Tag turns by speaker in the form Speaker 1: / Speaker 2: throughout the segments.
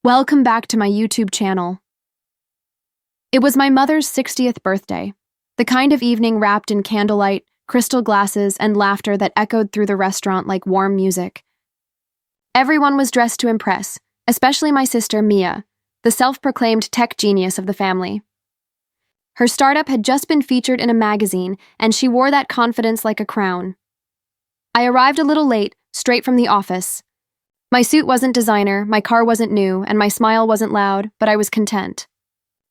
Speaker 1: Welcome back to my YouTube channel. It was my mother's 60th birthday, the kind of evening wrapped in candlelight, crystal glasses, and laughter that echoed through the restaurant like warm music. Everyone was dressed to impress, especially my sister Mia, the self-proclaimed tech genius of the family. Her startup had just been featured in a magazine, and she wore that confidence like a crown. I arrived a little late, straight from the office. My suit wasn't designer, my car wasn't new, and my smile wasn't loud, but I was content.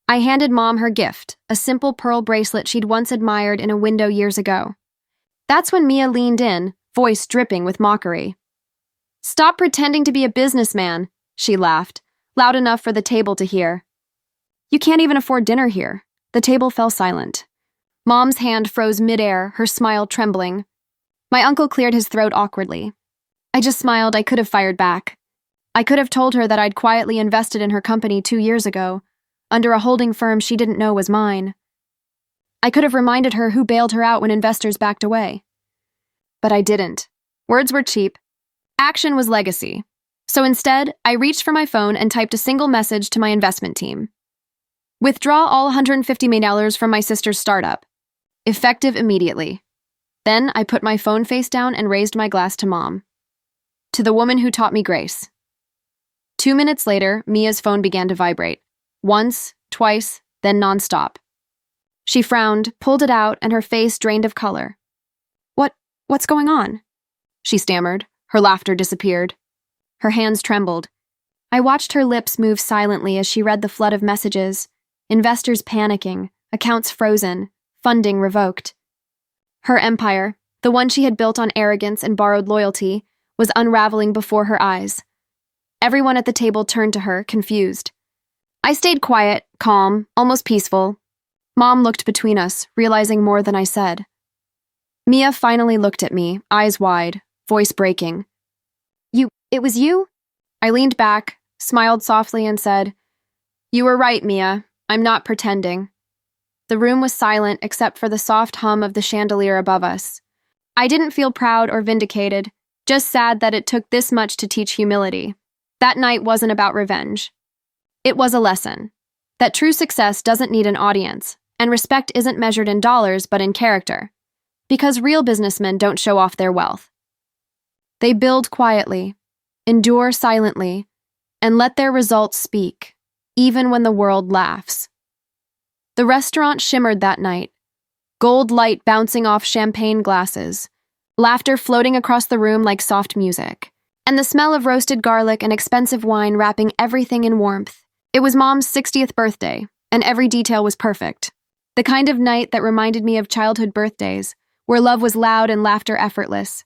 Speaker 1: I handed Mom her gift, a simple pearl bracelet she'd once admired in a window years ago. That's when Mia leaned in, voice dripping with mockery. "Stop pretending to be a businessman," she laughed, loud enough for the table to hear. "You can't even afford dinner here." The table fell silent. Mom's hand froze midair, her smile trembling. My uncle cleared his throat awkwardly. I just smiled. I could have fired back. I could have told her that I'd quietly invested in her company 2 years ago, under a holding firm she didn't know was mine. I could have reminded her who bailed her out when investors backed away. But I didn't. Words were cheap. Action was legacy. So instead, I reached for my phone and typed a single message to my investment team. Withdraw all $150 million from my sister's startup. Effective immediately. Then I put my phone face down and raised my glass to Mom. To the woman who taught me grace. 2 minutes later, Mia's phone began to vibrate. Once, twice, then nonstop. She frowned, pulled it out, and her face drained of color. What's going on?" she stammered. Her laughter disappeared. Her hands trembled. I watched her lips move silently as she read the flood of messages. Investors panicking, accounts frozen, funding revoked. Her empire, the one she had built on arrogance and borrowed loyalty, was unraveling before her eyes. Everyone at the table turned to her, confused. I stayed quiet, calm, almost peaceful. Mom looked between us, realizing more than I said. Mia finally looked at me, eyes wide, voice breaking. It was you?" I leaned back, smiled softly, and said, "You were right, Mia. I'm not pretending." The room was silent except for the soft hum of the chandelier above us. I didn't feel proud or vindicated, just sad that it took this much to teach humility. That night wasn't about revenge. It was a lesson. That true success doesn't need an audience, and respect isn't measured in dollars but in character. Because real businessmen don't show off their wealth. They build quietly, endure silently, and let their results speak, even when the world laughs. The restaurant shimmered that night, gold light bouncing off champagne glasses, laughter floating across the room like soft music, and the smell of roasted garlic and expensive wine wrapping everything in warmth. It was Mom's 60th birthday, and every detail was perfect. The kind of night that reminded me of childhood birthdays, where love was loud and laughter effortless.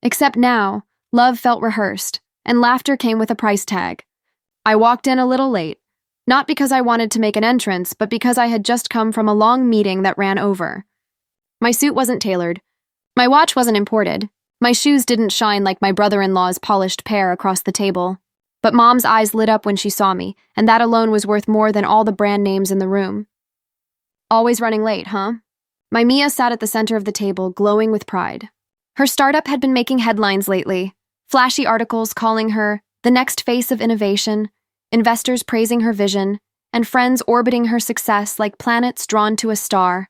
Speaker 1: Except now, love felt rehearsed, and laughter came with a price tag. I walked in a little late, not because I wanted to make an entrance, but because I had just come from a long meeting that ran over. My suit wasn't tailored. My watch wasn't imported. My shoes didn't shine like my brother-in-law's polished pair across the table. But Mom's eyes lit up when she saw me, and that alone was worth more than all the brand names in the room. Always running late, huh? My Mia sat at the center of the table, glowing with pride. Her startup had been making headlines lately, flashy articles calling her the next face of innovation, investors praising her vision, and friends orbiting her success like planets drawn to a star.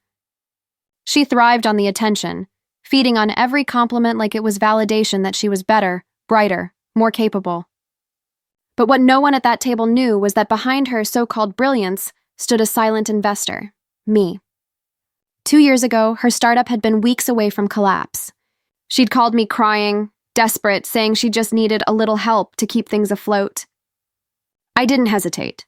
Speaker 1: She thrived on the attention, feeding on every compliment like it was validation that she was better, brighter, more capable. But what no one at that table knew was that behind her so-called brilliance stood a silent investor, me. 2 years ago, her startup had been weeks away from collapse. She'd called me crying, desperate, saying she just needed a little help to keep things afloat. I didn't hesitate.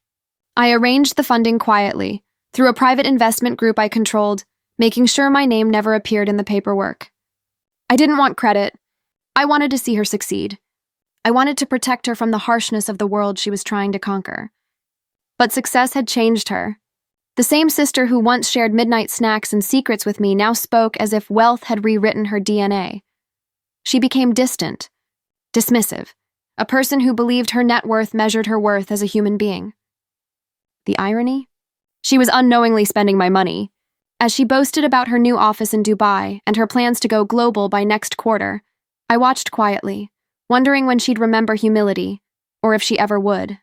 Speaker 1: I arranged the funding quietly, through a private investment group I controlled, making sure my name never appeared in the paperwork. I didn't want credit. I wanted to see her succeed. I wanted to protect her from the harshness of the world she was trying to conquer. But success had changed her. The same sister who once shared midnight snacks and secrets with me now spoke as if wealth had rewritten her DNA. She became distant, dismissive, a person who believed her net worth measured her worth as a human being. The irony? She was unknowingly spending my money. As she boasted about her new office in Dubai and her plans to go global by next quarter, I watched quietly, wondering when she'd remember humility, or if she ever would.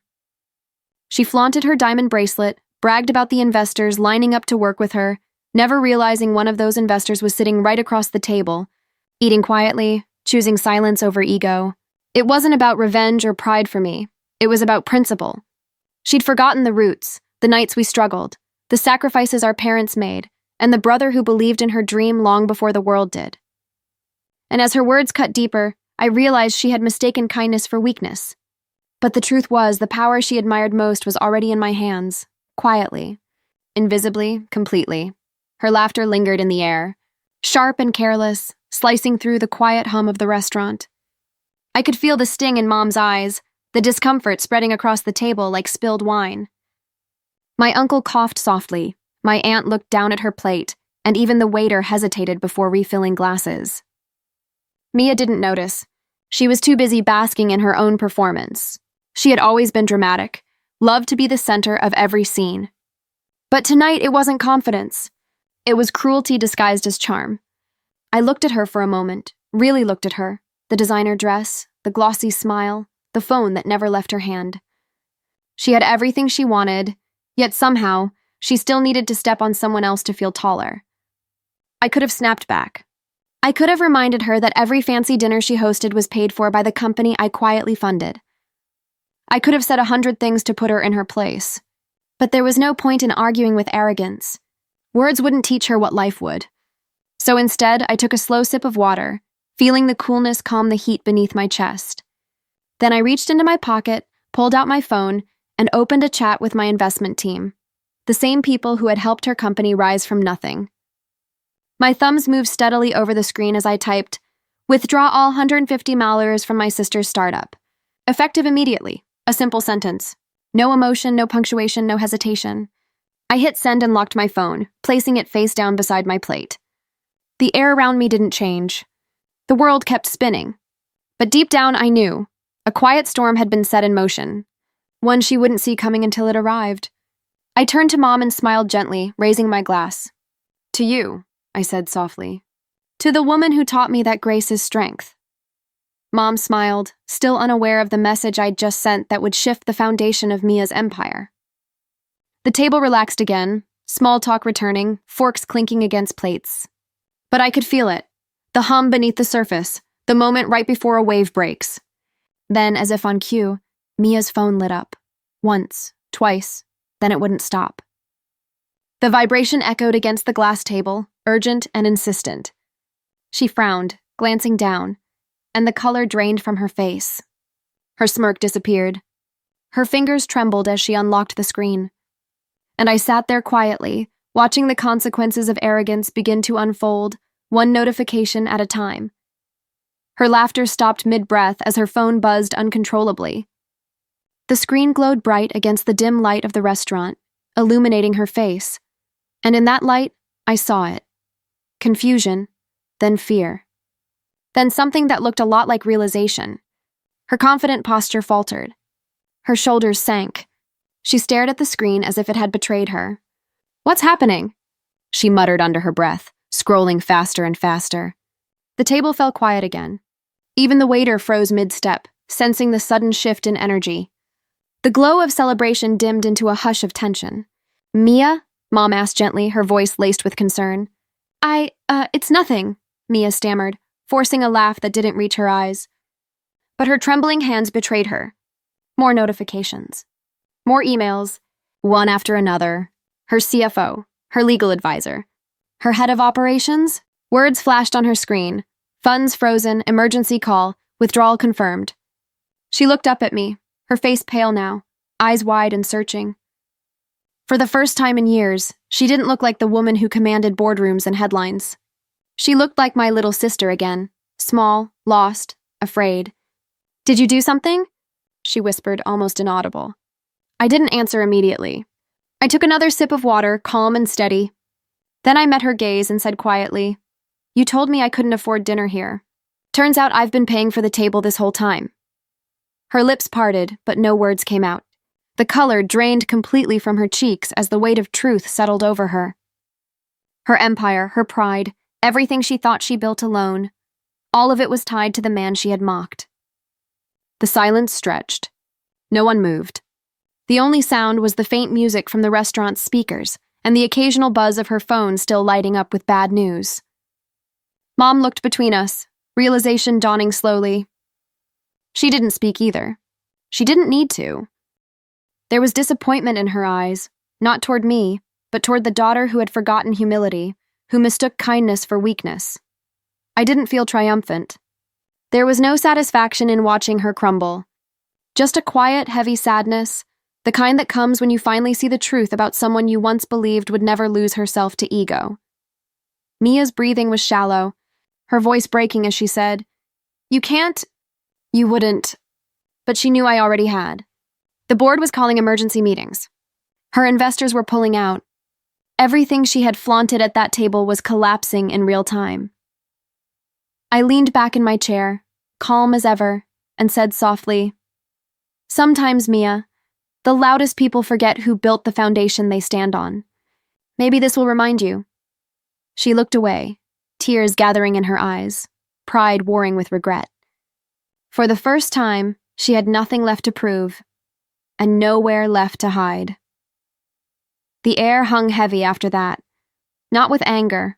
Speaker 1: She flaunted her diamond bracelet, bragged about the investors lining up to work with her, never realizing one of those investors was sitting right across the table, eating quietly, choosing silence over ego. It wasn't about revenge or pride for me. It was about principle. She'd forgotten the roots, the nights we struggled, the sacrifices our parents made, and the brother who believed in her dream long before the world did. And as her words cut deeper, I realized she had mistaken kindness for weakness. But the truth was, the power she admired most was already in my hands, quietly, invisibly, completely. Her laughter lingered in the air, sharp and careless, slicing through the quiet hum of the restaurant. I could feel the sting in Mom's eyes, the discomfort spreading across the table like spilled wine. My uncle coughed softly, my aunt looked down at her plate, and even the waiter hesitated before refilling glasses. Mia didn't notice. She was too busy basking in her own performance. She had always been dramatic, loved to be the center of every scene. But tonight it wasn't confidence. It was cruelty disguised as charm. I looked at her for a moment, really looked at her, the designer dress, the glossy smile, the phone that never left her hand. She had everything she wanted, yet somehow, she still needed to step on someone else to feel taller. I could have snapped back. I could have reminded her that every fancy dinner she hosted was paid for by the company I quietly funded. I could have said 100 things to put her in her place. But there was no point in arguing with arrogance. Words wouldn't teach her what life would. So instead, I took a slow sip of water, feeling the coolness calm the heat beneath my chest. Then I reached into my pocket, pulled out my phone, and opened a chat with my investment team, the same people who had helped her company rise from nothing. My thumbs moved steadily over the screen as I typed, "Withdraw all $150 from my sister's startup. Effective immediately." A simple sentence. No emotion, no punctuation, no hesitation. I hit send and locked my phone, placing it face down beside my plate. The air around me didn't change. The world kept spinning. But deep down, I knew. A quiet storm had been set in motion, one she wouldn't see coming until it arrived. I turned to Mom and smiled gently, raising my glass. "To you," I said softly. "To the woman who taught me that grace is strength." Mom smiled, still unaware of the message I'd just sent that would shift the foundation of Mia's empire. The table relaxed again, small talk returning, forks clinking against plates. But I could feel it, the hum beneath the surface, the moment right before a wave breaks. Then, as if on cue, Mia's phone lit up. Once, twice, then it wouldn't stop. The vibration echoed against the glass table, urgent and insistent. She frowned, glancing down, and the color drained from her face. Her smirk disappeared. Her fingers trembled as she unlocked the screen. And I sat there quietly, watching the consequences of arrogance begin to unfold, one notification at a time. Her laughter stopped mid-breath as her phone buzzed uncontrollably. The screen glowed bright against the dim light of the restaurant, illuminating her face. And in that light, I saw it. Confusion, then fear. Then something that looked a lot like realization. Her confident posture faltered. Her shoulders sank. She stared at the screen as if it had betrayed her. "What's happening?" she muttered under her breath, scrolling faster and faster. The table fell quiet again. Even the waiter froze mid-step, sensing the sudden shift in energy. The glow of celebration dimmed into a hush of tension. "Mia?" Mom asked gently, her voice laced with concern. It's nothing," Mia stammered, forcing a laugh that didn't reach her eyes. But her trembling hands betrayed her. More notifications. More emails, one after another. Her CFO, her legal advisor, her head of operations. Words flashed on her screen. Funds frozen, emergency call, withdrawal confirmed. She looked up at me, her face pale now, eyes wide and searching. For the first time in years, she didn't look like the woman who commanded boardrooms and headlines. She looked like my little sister again, small, lost, afraid. "Did you do something?" she whispered, almost inaudible. I didn't answer immediately. I took another sip of water, calm and steady. Then I met her gaze and said quietly, "You told me I couldn't afford dinner here. Turns out I've been paying for the table this whole time." Her lips parted, but no words came out. The color drained completely from her cheeks as the weight of truth settled over her. Her empire, her pride, everything she thought she built alone, all of it was tied to the man she had mocked. The silence stretched. No one moved. The only sound was the faint music from the restaurant's speakers and the occasional buzz of her phone still lighting up with bad news. Mom looked between us, realization dawning slowly. She didn't speak either. She didn't need to. There was disappointment in her eyes, not toward me, but toward the daughter who had forgotten humility, who mistook kindness for weakness. I didn't feel triumphant. There was no satisfaction in watching her crumble. Just a quiet, heavy sadness, the kind that comes when you finally see the truth about someone you once believed would never lose herself to ego. Mia's breathing was shallow, her voice breaking as she said, "You can't, you wouldn't," but she knew I already had. The board was calling emergency meetings. Her investors were pulling out. Everything she had flaunted at that table was collapsing in real time. I leaned back in my chair, calm as ever, and said softly, "Sometimes, Mia, the loudest people forget who built the foundation they stand on. Maybe this will remind you." She looked away, tears gathering in her eyes, pride warring with regret. For the first time, she had nothing left to prove, and nowhere left to hide. The air hung heavy after that, not with anger,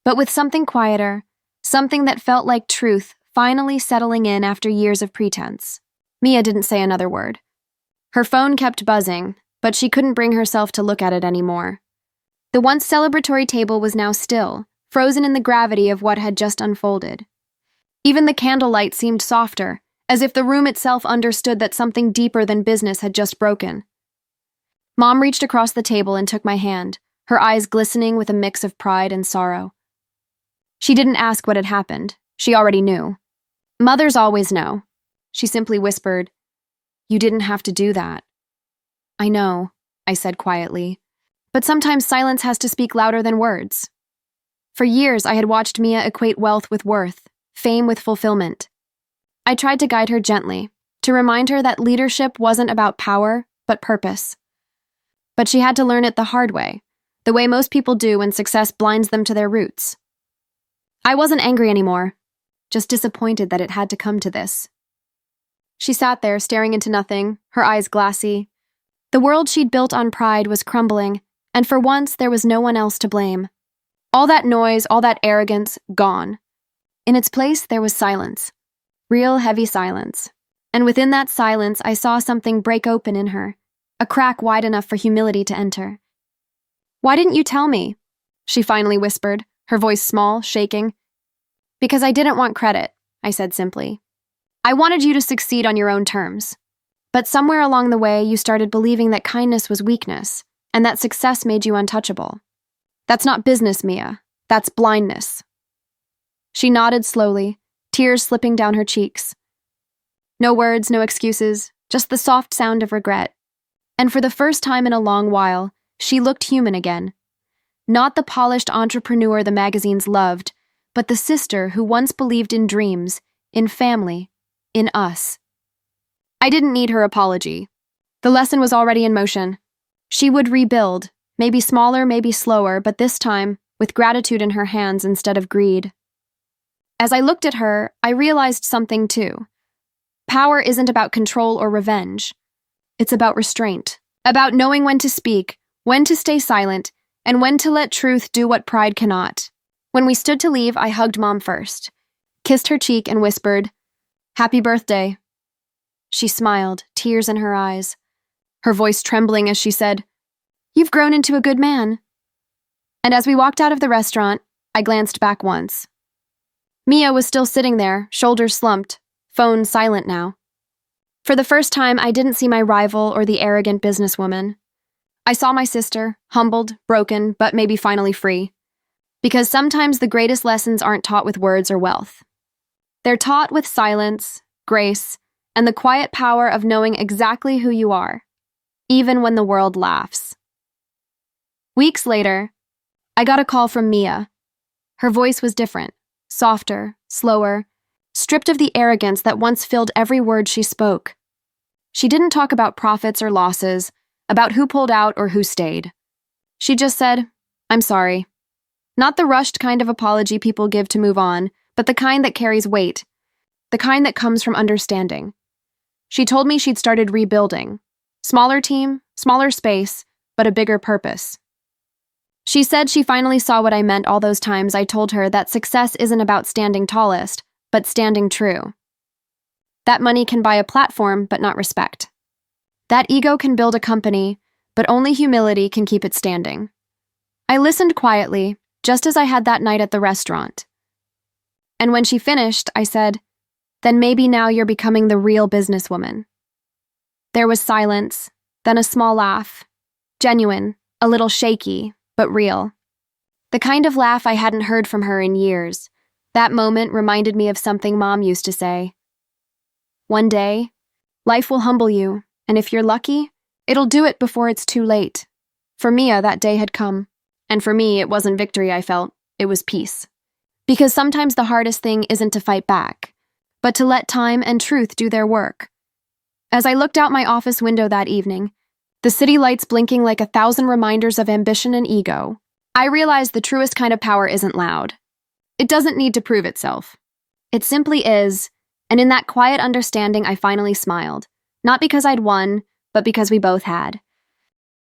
Speaker 1: but with something quieter, something that felt like truth finally settling in after years of pretense. Mia didn't say another word. Her phone kept buzzing, but she couldn't bring herself to look at it anymore. The once celebratory table was now still, frozen in the gravity of what had just unfolded. Even the candlelight seemed softer, as if the room itself understood that something deeper than business had just broken. Mom reached across the table and took my hand, her eyes glistening with a mix of pride and sorrow. She didn't ask what had happened. She already knew. Mothers always know. She simply whispered, "You didn't have to do that." "I know," I said quietly, "but sometimes silence has to speak louder than words." For years, I had watched Mia equate wealth with worth, fame with fulfillment. I tried to guide her gently, to remind her that leadership wasn't about power, but purpose. But she had to learn it the hard way, the way most people do when success blinds them to their roots. I wasn't angry anymore, just disappointed that it had to come to this. She sat there, staring into nothing, her eyes glassy. The world she'd built on pride was crumbling, and for once there was no one else to blame. All that noise, all that arrogance, gone. In its place, there was silence. Real heavy silence. And within that silence, I saw something break open in her, a crack wide enough for humility to enter. "Why didn't you tell me?" she finally whispered, her voice small, shaking. "Because I didn't want credit," I said simply. "I wanted you to succeed on your own terms. But somewhere along the way, you started believing that kindness was weakness, and that success made you untouchable. That's not business, Mia. That's blindness." She nodded slowly, tears slipping down her cheeks. No words, no excuses, just the soft sound of regret. And for the first time in a long while, she looked human again. Not the polished entrepreneur the magazines loved, but the sister who once believed in dreams, in family, in us. I didn't need her apology. The lesson was already in motion. She would rebuild, maybe smaller, maybe slower, but this time, with gratitude in her hands instead of greed. As I looked at her, I realized something too. Power isn't about control or revenge. It's about restraint, about knowing when to speak, when to stay silent, and when to let truth do what pride cannot. When we stood to leave, I hugged Mom first, kissed her cheek, and whispered, "Happy birthday." She smiled, tears in her eyes, her voice trembling as she said, "You've grown into a good man." And as we walked out of the restaurant, I glanced back once. Mia was still sitting there, shoulders slumped, phone silent now. For the first time, I didn't see my rival or the arrogant businesswoman. I saw my sister, humbled, broken, but maybe finally free. Because sometimes the greatest lessons aren't taught with words or wealth. They're taught with silence, grace, and the quiet power of knowing exactly who you are, even when the world laughs. Weeks later, I got a call from Mia. Her voice was different, softer, slower, stripped of the arrogance that once filled every word she spoke. She didn't talk about profits or losses, about who pulled out or who stayed. She just said, "I'm sorry." Not the rushed kind of apology people give to move on, but the kind that carries weight, the kind that comes from understanding. She told me she'd started rebuilding, Smaller team, smaller space, but a bigger purpose. She said she finally saw what I meant all those times I told her that success isn't about standing tallest, but standing true. That money can buy a platform, but not respect. That ego can build a company, but only humility can keep it standing. I listened quietly, just as I had that night at the restaurant. And when she finished, I said, "Then maybe now you're becoming the real businesswoman." There was silence, then a small laugh. Genuine, a little shaky, but real. The kind of laugh I hadn't heard from her in years. That moment reminded me of something Mom used to say. One day, life will humble you, and if you're lucky, it'll do it before it's too late. For Mia, that day had come. And for me, it wasn't victory I felt, it was peace. Because sometimes the hardest thing isn't to fight back, but to let time and truth do their work. As I looked out my office window that evening, the city lights blinking like 1,000 reminders of ambition and ego, I realized the truest kind of power isn't loud. It doesn't need to prove itself. It simply is, and in that quiet understanding I finally smiled, not because I'd won, but because we both had.